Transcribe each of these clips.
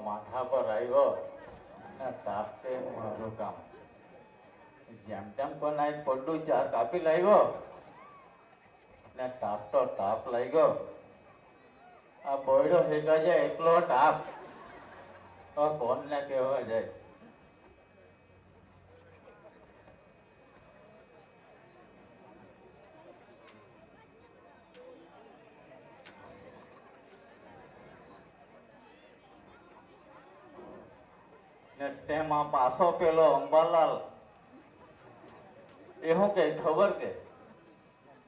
માથા પર આવ્યો ને તાપતે મારું કામ જેમ તેમ પણ આ પડું ચાર કાપી લાવ્યો ને તાપ તો તાપ લાગ્યો. આ બોયડો હેગા જાય એટલો તાપ કોણ ને કહેવા જાય. ને તેમાં પાછો પેલો અંબાલાલ એ શું કે ખબર કે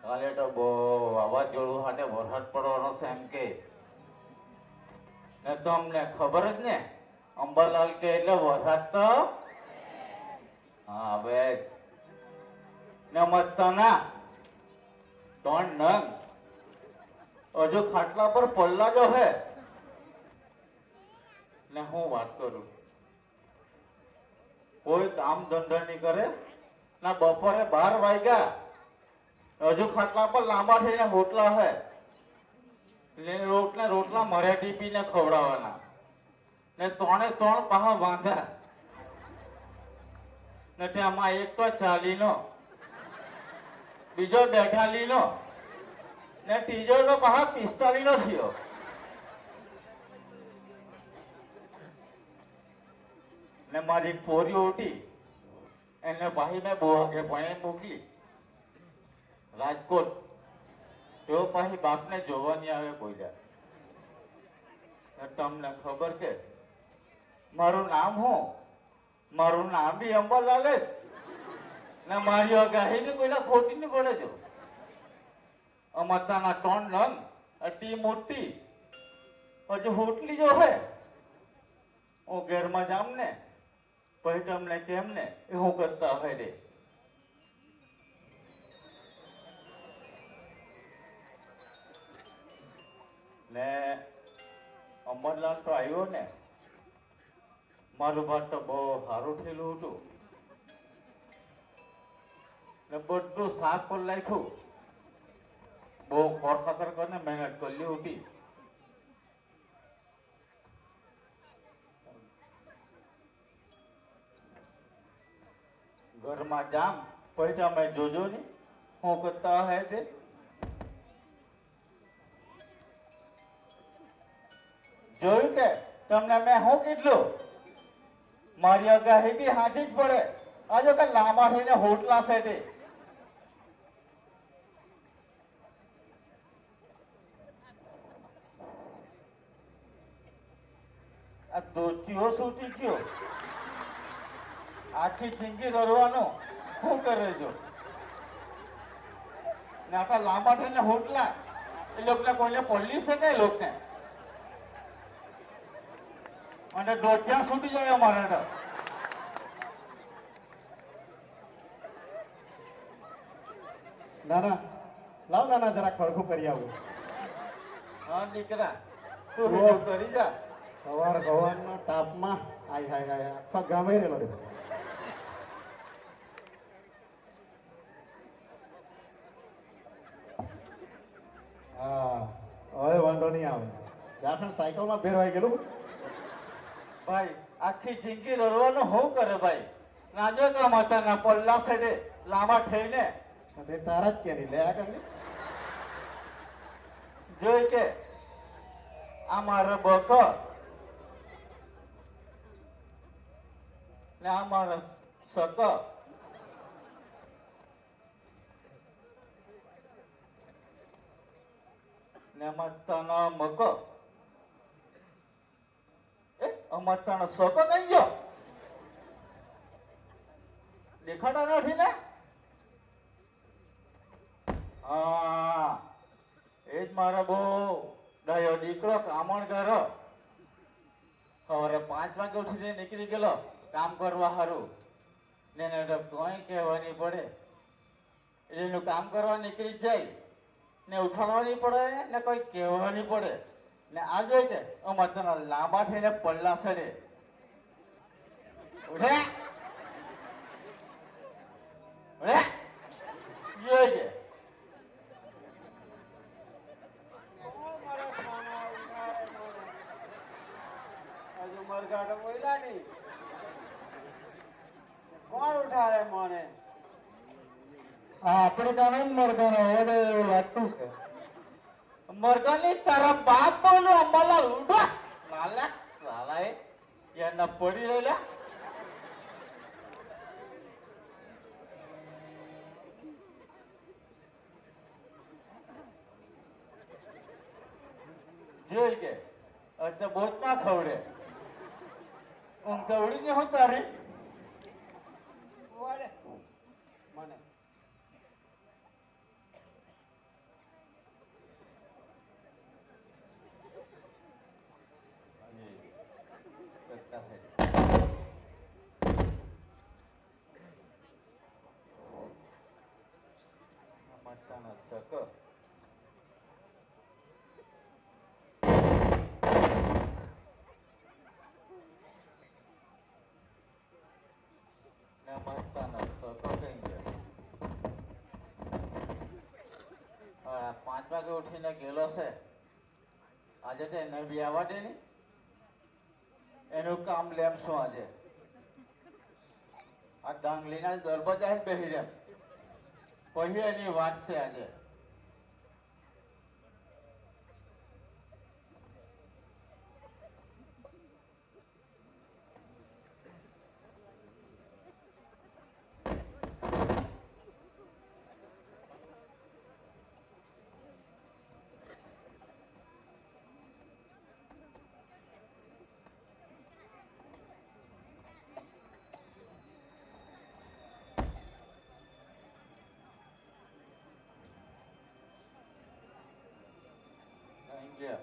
કાલે તો બહુ વાવાઝોડું હાટે વરસાદ પડવાનો છે એમ કે ને તમને ખબર જ ને અંબાલાલ કે એટલે વરસાદ તો હા હવે ને મતના 3 નંગ હજુ ખાટલા પર પલ્લા જો હે ને હું વાત કરું કોઈ કામ ધંધા નહીં કરે ના બપોરે 12 વાગ્યા હજુ ખાટલા પર લાંબા થઈને રોટલા હે રોટલા મરે ટીપીને ખવડાવવાના ને 3 પાહા બાંધા ને તેમાં એક તો ચાલીનો બીજો બેઠાલીનો ને ત્રીજો તો પાહા 45નો થયો. ને મારી પોરી ઉઠી એને પાહી મેં બહુ આગે ભણે મોકલી રાજકોટ. તેઓ પાહી બાપને જોવાની આવે કોઈ જાય. તમને ખબર કે મારું નામ હું મારું નામ બી અંબાલાલ જ ને મારી આગાહી ની કોઈને ખોટી નહીં પડે. જો અમાતાના 3 નંગ અટી મોટી હજુ હોટલી જો હે હું ઘેરમાં જામ ને પછી તમને કેમ ને એ હું કરતા હોય રે. ને અંબાલાલ તો આવ્યો ને મારું ભાત તો બહુ સારું થયેલું હતું ને બધું સાફ પર નાખ્યું. બહુ ખોરખાતર કરીને મહેનત કરી હતી. ઘરમાં જામ પછી તમે જોજો ને હું કરતા હે તે. જોયું કે તમને મેં શું કીધું મારી આગાહી બી હાજી જ પડે. આ જો કે લાંબા થઈને હોટલા છે તે આ દોચીઓ સૂટી ગયો આખી જિંદગી રડવાનું શું કરે જો ને આખા લાંબા થઈને હોટલા એ લોકોને કોઈને પલ્લી શકે એ લોકોને અને દોઢિયા છૂટી જાય અમારે તો. નાના લાવ નાના જરા ખડખું કરી આવું. હા દીકરા તું બીજું કરી જા. સવાર ભવનના તાપમાં આય હાય હાય આખા ગામે રેલો રે. હા હવે વાંધો નહીં આવે. જાખણ સાયકલમાં ફેરવાઈ ગયેલું ભાઈ આખી જિંદગી રડવાનું શું કરે ભાઈ. નાજો કે માતાના પલ્લા સેડે લાંબા થઈને તે તારા જ કે નહીં લે આ કરી જોઈ કે આ મારો બકો ને આ મારો સકો ને માતાનો મકો અમાતાનો સકો કઈ ગયો દેખાતા નથી ને. હા એ જ મારો બહુ ડાયો દીકરો કામણ કરો સવારે 5 વાગે ઉઠીને નીકળી ગયેલો કામ કરવા સારું ને કોઈ કહેવાની પડે એનું કામ કરવા નીકળી જ જાય ને ઉઠાડવાની પડે ને કોઈ કહેવાની પડે ને આ જોઈ કે અમારે તને લાંબા થઈને પલ્લા સડે ઉઠે જોઈ કે મરઘાટો બોલ્યા નહીં. કોણ ઉઠાડે મને? આપણે કાને મરઘાનો હવે એવું લાગતું છે. મરઘાની તારા બાપ બોલો અંબાલાલ ઉઠો. લાલા સાલા એ ક્યાં ન પડી રહેલા. જોઈ કે અત્યારે બોધમાં ખવડે ઊંઘ તો ઉડી ને હું તારી ઉવાડે મને. કરતા છે. મટકાનો સકો મટકાનો સકો કઈ ગયો. હા 5 વાગે ઉઠીને ગયેલો છે. આજે તો એને બી આવવા દે ને એનું કામ લેમશું આજે. આ ડાંગલીના દરવાજા જ બેસી રહ્યા પછી એની વાત છે આજે. કઈ ગયા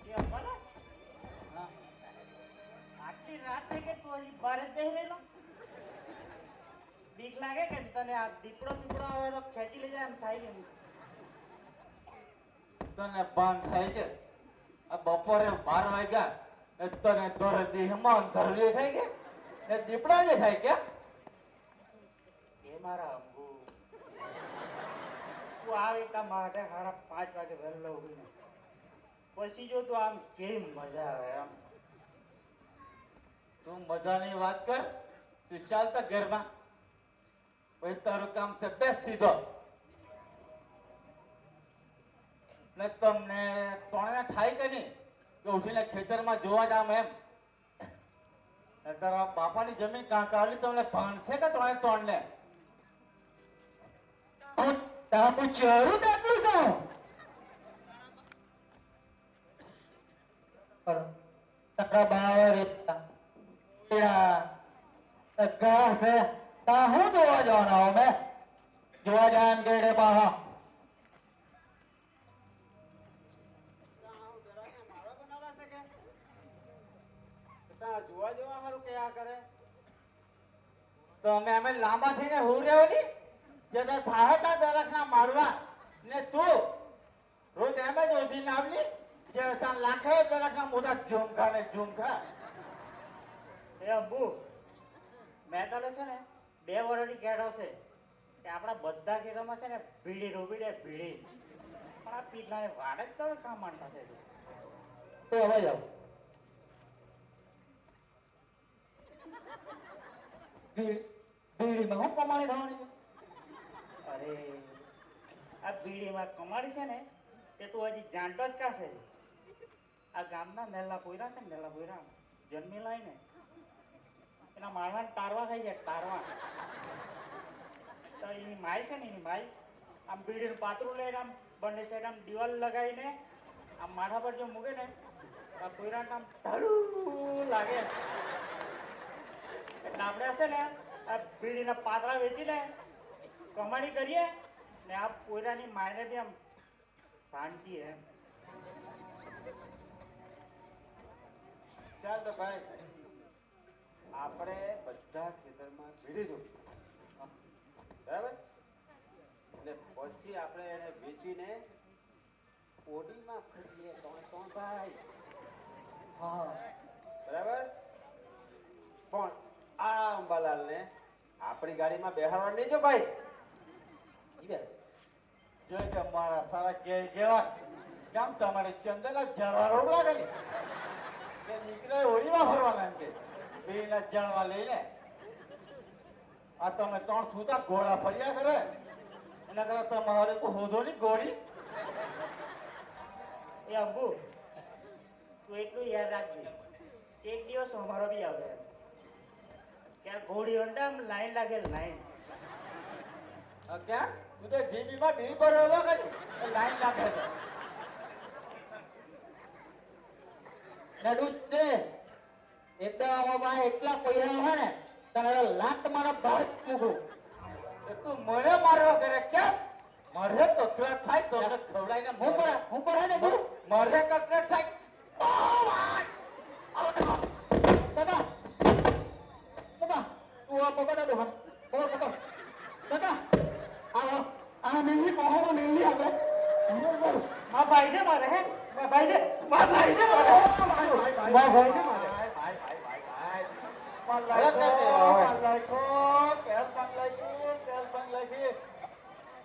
એ અંબાલાલ, હા આટલી રાત છે કે તું હજી બારે જ બેહી રહેલો? બીક લાગે કે તને આ દીપડો પીપડો આવે તો ખેંચી લઈ જાય એમ થાય કે નહીં? તને ભાન થાય કે આ બપોરે 12 વાગ્યા ને તને તોરે દેહમાં અંધાર દેખાય કે ને દીપડા દેખાય કે એ મારા અંબુ, તું આવે એટલા માટે 5:30 વાગે વહેલો ઉઠીને પછી જો તું આમ કેમ મજા આવે આમ. તું મજાની વાત કર. તું ચાલ તો ઘરમાં પછી તારું કામ છે બેસ સીધો ને તમને તોણે થાય કે નહીં કે ઉઠીને ખેતરમાં જોવા જામ એમ ને તારા બાપાની જમીન કાં કાઢી તમને ભાણશે કે તોણે તાપુ ચરું દાખલું છું. તારા બાવર ઘાસ છે તા હું જોવા જવાના હો મેં જોવા જાય એમ કેડે પાહા મારો બનાવવા છે કે ત્યાં જોવા જવા સારું કે આ કરે. તો અમે લાંબા થઈને હું રહ્યો ની જે તો થાય તા દરખના મારવા ને તું રોજ એમ જ ઓઢીને આવલી જે તાર લાખે દરખના મોટા ઝુમખા ને ઝુમખા. એ અંબુ, મેં તને છે ને 2 વર્ષથી કહેતો છે કે આપણા બધા ખેતરમાં છે ને ભીડી રોબીડે ભીડી, પણ આ પીટલાને વાડ જ તો કામ માંડતા છે. તો હવે જાવ બીડીમાં હું કમાણી થવાની છે? અરે આ બીડીમાં કમાડી છે ને એ તું હજી જાણતો જ કાશે. આ ગામના નેલા પોયરા છે ને, નેલા પોયરા જન્મેલા હોય ને એના માણવાને તારવા ખાઈ જાય તારવા. તો એની માય છે ને એની માય આમ બીડીનું પાતળું લઈને આમ બંને સાઈડ આમ દિવાલ લગાવીને આમ માથા પર જો મૂકે ને આ કોઈરાને આમ ઢળું લાગે. એટલે આપણે હશે ને આ બીડીના પાતળા વેચીને કમાણી કરીએ ને આ કોઈરાની માયને બી આમ શાંતિ એમ. ચાલ તો ભાઈ આપણે બધા ખેતરમાં ભીડી દઉં બરાબર એટલે પછી આપણે એને વેચીને ઓડીમાં ફરીએ ત્રણ ભાઈ. હા બરાબર પણ આ અંબાલાલને આપણી ગાડીમાં બેહાડવા નહીં જો ભાઈ. જોઈ કે મારા સારા કે કેવા કેમ તમારે ચંદના જળવા રોગ લાગે ને કે નીકળે હોળીમાં ફરવાના એમ કે બેના જળવા લઈને આ તમે 3 છૂટા ઘોડા ફર્યા કરે એના કરતા તમારે કોઈ હોધો ની ગોળી. એ અંબુ તું એટલું યાદ રાખજે એક દિવસ અમારો બી આવે કે આ ઘોડી અંડા આમ લાઈન લાગે લાઈન. ક્યાં તું તો જીબીમાં ડીલ પર ઓલો કરી લાઈન નાખે છે નડું જ દે એકદમ આમાં એટલા પૈસા હોય ને તને લાત મારા ભાર મૂકું. એ તું મને મારવા કરે કેમ મારે કકડાટ થાય તો મને ખવડાવીને હું કરે ને તું મારે કકડાટ થાય સદા સદા તું આ પકડ દો પકડ સદા આ મેંદી કહો મેંદી આપણે મારા ભાઈને મારે હે મારા ભાઈને મારે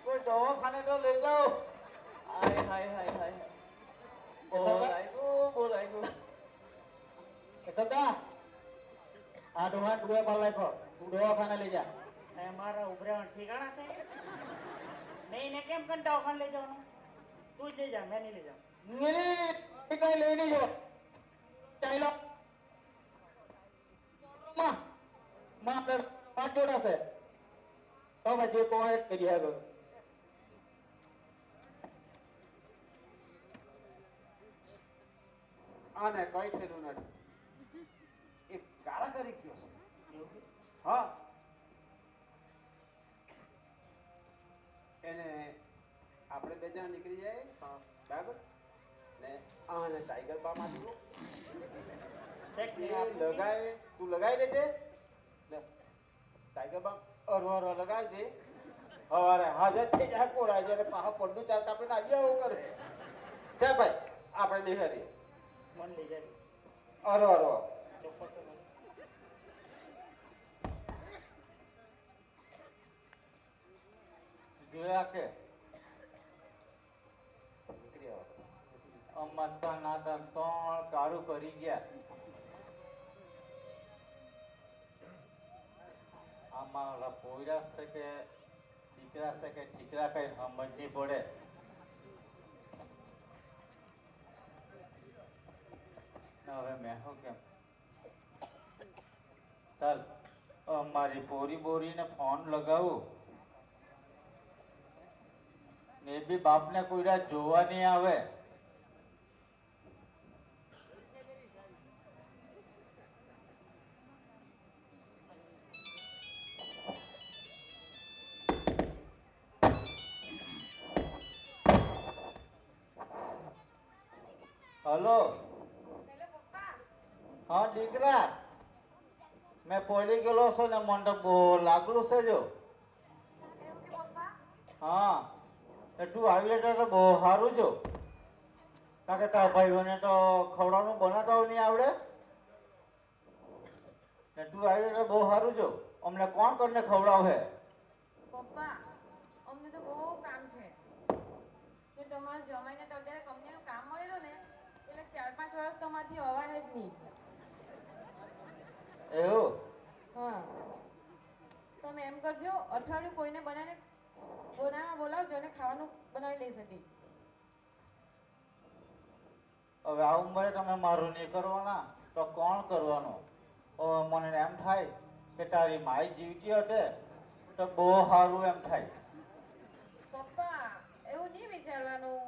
કોઈ દવાખાને તો લઈ જાઓ. હાય હાય હાય હાય બોલાય સદા આ ડોહા ડોહા પાલ લાખો તું દવાખાને લઈ જા. એ મારા ઉભરાણ ઠીકાણા છે નહીં ને કેમ કંટાળો ખાન લઈ જવાનું તું જ લઈ જા મેં નહીં લઈ જાઉં. કઈ લઈ નહીં જો ચાલો માં પાંચ જોડા છે તો પછી કોણ જ કરી આગળ આને કઈ થયેલું નથી એ કાળા કરી ગયો છે. હા એને આપણે 2 જણા નીકળી જાય બરાબર ને આને ટાઈગર બામ આપી શેઠ ને એ આપણું લગાવે તું લગાવી દેજે ને ટાઈગર બામ અરવા લગાવજે હવારે હાજર થઈ જાય કોળા છે અને પાછા પડનું ચાર કાપીને આવી આવું કરે છે ભાઈ આપણે નિહારીએ મન લઈ જાય અરવા ચોખ્ખો તો મને. જોયા કે નીકળી આવો અમાતા નાતા 3 કાળું કરી ગયા. આમાં પોયરા છે કે દીકરા છે કે ઠીકરા કઈ સમજ નહીં પડે. ને હવે મેં શું કેમ ચાલ મારી બોરીને ફોન લગાવું ને એ બી બાપને કોઈરા જોવા નહીં આવે. હલો હા દીકરા મેં પડી ગયેલો છો ને મને બહુ લાગલું છે જો. હા એ તું આવી એટલે તો બહુ સારું જો કારણ કે તારા ભાઈઓને તો ખવડાવવાનું બનાવતા નહીં આવડે ને તું આવી એટલે બહુ સારું જો. અમને કોણ કરીને ખવડાવે પપ્પા અમને તો બહુ કામ છે કે તમારા જમાઈને તો અત્યારે કંપનીનું કામ મળેલું ને એટલે 4-5 વર્ષ તમારાથી હવાય જ નહીં. એવું હા તમે એમ કરજો અઠવાડિયું કોઈને બોલાવજો અને ખાવાનું બનાવી લઈ શકી. હવે આ ઉંમરે તમે મારું નહીં કરવાના તો કોણ કરવાનું? મને એમ થાય કે તારી માઈ જીવતી હતે તો બહુ સારું એમ થાય. પપ્પા એવું નહીં વિચારવાનું.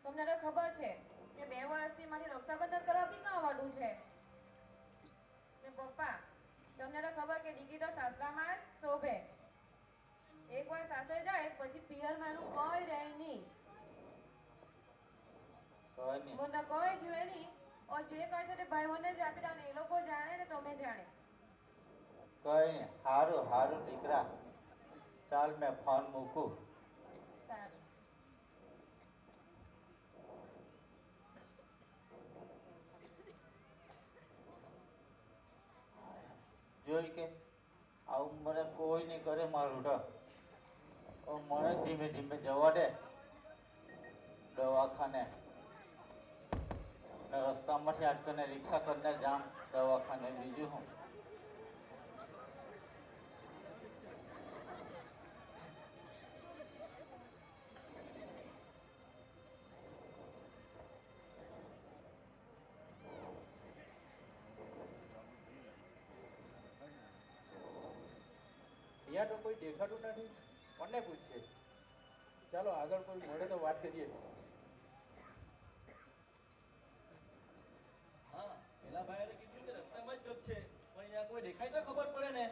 તમને તો ખબર છે કે 2 વર્ષથી મારી રક્ષાબંધન કરવા બી કાં આવવાનું છે. ને પપ્પા તમને તો ખબર કે દીકરી તો સાસરામાં જ શોભે. એકવાર સાસરે જાય પછી પિયરમાં એનું કોઈ રહે નહીં. કોઈ નહીં. મને કોઈ જોઈએ નહીં. और જે કહે છે તે ભાઈઓને જ આપી દો ને એ લોકો જાણે ને તમે જાણે. કોઈ નહીં. સારું સારું દીકરા. ચાલ મેં ફોન મૂકું. સારું. જોઈ કે આવું મને કોઈ નહીં કરે મારું તો. હવે મને ધીમે ધીમે જવા દે દવાખાને. ને રસ્તામાંથી આજ તને રિક્ષા કરીને જામ દવાખાને. બીજું હું અહીંયા તો કોઈ દેખાતું નથી. કોને પૂછીએ? ચાલો આગળ કોઈ મળે તો વાત કરીએ. હા, પેલા ભાઈએ કીધું કે રસ્તામાં જ જપ છે, પણ અહીંયા કોઈ દેખાય તો ખબર પડે ને.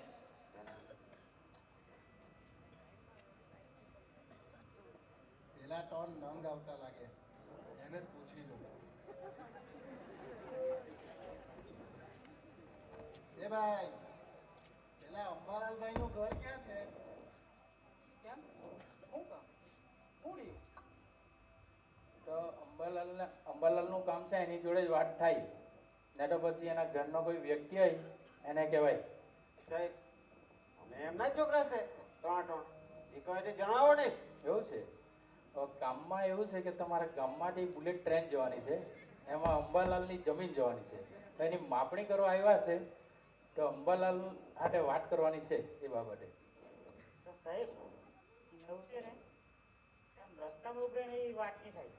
પેલા ટોન નંગ આવતા લાગે, એને જ પૂછી જો. એ ભાઈ, પેલા અંબાલાલભાઈ નું ઘર ક્યાં છે? કેમ? શું કામ? શું રહ્યું? તો અંબાલાલનું કામ છે, એની જોડે જ વાત થાય ને તો પછી એના ઘરનો કોઈ વ્યક્તિ હોય એને કહેવાય. સાહેબ અમે એમના જ છોકરા છે. ટોણ જે કહે તે જણાવો ને. એવું છે? તો ગામમાં એવું છે કે તમારા ગામમાંથી બુલેટ ટ્રેન જવાની છે, એમાં અંબાલાલની જમીન જવાની છે. તો એની માપણી કરવા આવ્યા છે, તો અંબાલાલ હાટે વાત કરવાની છે એ બાબતે. તો સાહેબ એવું છે ને આમ રસ્તામાં ઉભરે ને એ વાત નહીં થાય.